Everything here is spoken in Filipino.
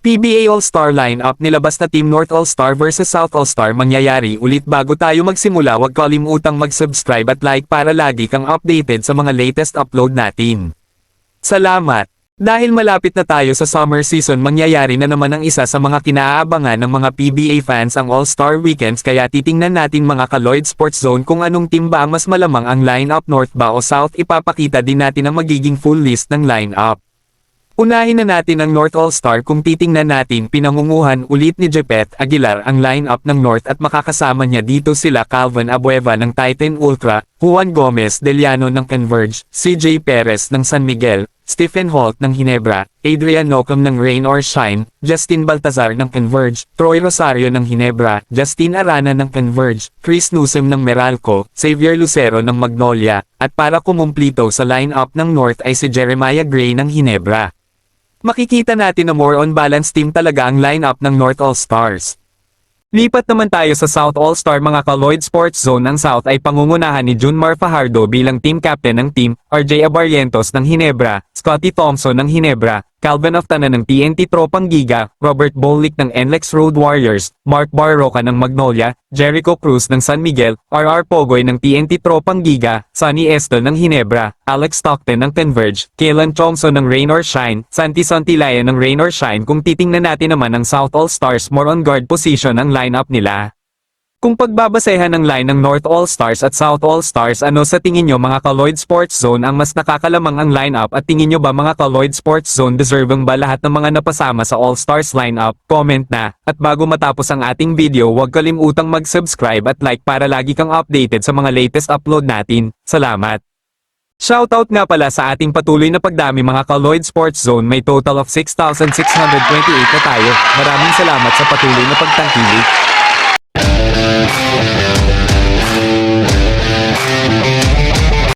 PBA All-Star lineup nilabas na Team North All-Star vs South All-Star mangyayari ulit. Bago tayo magsimula, huwag kalimutang mag-subscribe at like para lagi kang updated sa mga latest upload natin. Salamat! Dahil malapit na tayo sa summer season, mangyayari na naman ang isa sa mga kinaabangan ng mga PBA fans, ang All-Star Weekends, kaya titingnan natin mga ka-Lloyd Sports Zone kung anong team ba ang mas malamang, ang lineup North ba o South. Ipapakita din natin ang magiging full list ng lineup. Unahin na natin ang North All-Star. Kung titingnan natin, pinangunguhan ulit ni Jepet Aguilar ang lineup ng North at makakasama niya dito sila Calvin Abueva ng Titan Ultra, Juan Gomez Deliano ng Converge, CJ Perez ng San Miguel, Stephen Holt ng Ginebra, Adrian Nocum ng Rain or Shine, Justin Baltazar ng Converge, Troy Rosario ng Ginebra, Justin Arana ng Converge, Chris Newsom ng Meralco, Xavier Lucero ng Magnolia, at para kumumplito sa lineup ng North ay si Jeremiah Gray ng Ginebra. Makikita natin na more on balance team talaga ang lineup ng North All-Stars. Lipat naman tayo sa South All-Star mga ka-Lloyd Sports Zone. Ang South ay pangungunahan ni Junmar Fajardo bilang team captain ng team, RJ Abarrientos ng Ginebra, Scotty Thompson ng Ginebra, Calvin Oftana ng TNT Tropang Giga, Robert Bolick ng NLEX Road Warriors, Mark Barroca ng Magnolia, Jericho Cruz ng San Miguel, RR Pogoy ng TNT Tropang Giga, Sonny Estel ng Ginebra, Alex Stockton ng Converge, Kaylan Chongso ng Rain or Shine, Santi Santillaya ng Rain or Shine. Kung titingnan natin naman ang South All-Stars, more on guard position ang lineup nila. Kung pagbabasehan ng line ng North All-Stars at South All-Stars, ano sa tingin nyo mga ka-Lloyd Sports Zone ang mas nakakalamang ang lineup, at tingin nyo ba mga ka-Lloyd Sports Zone deserving ba lahat ng mga napasama sa All-Stars lineup? Comment na! At bago matapos ang ating video, huwag kalimutang mag-subscribe at like para lagi kang updated sa mga latest upload natin. Salamat! Shoutout nga pala sa ating patuloy na pagdami mga ka-Lloyd Sports Zone, may total of 6,628 na tayo. Maraming salamat sa patuloy na pagtangkilik.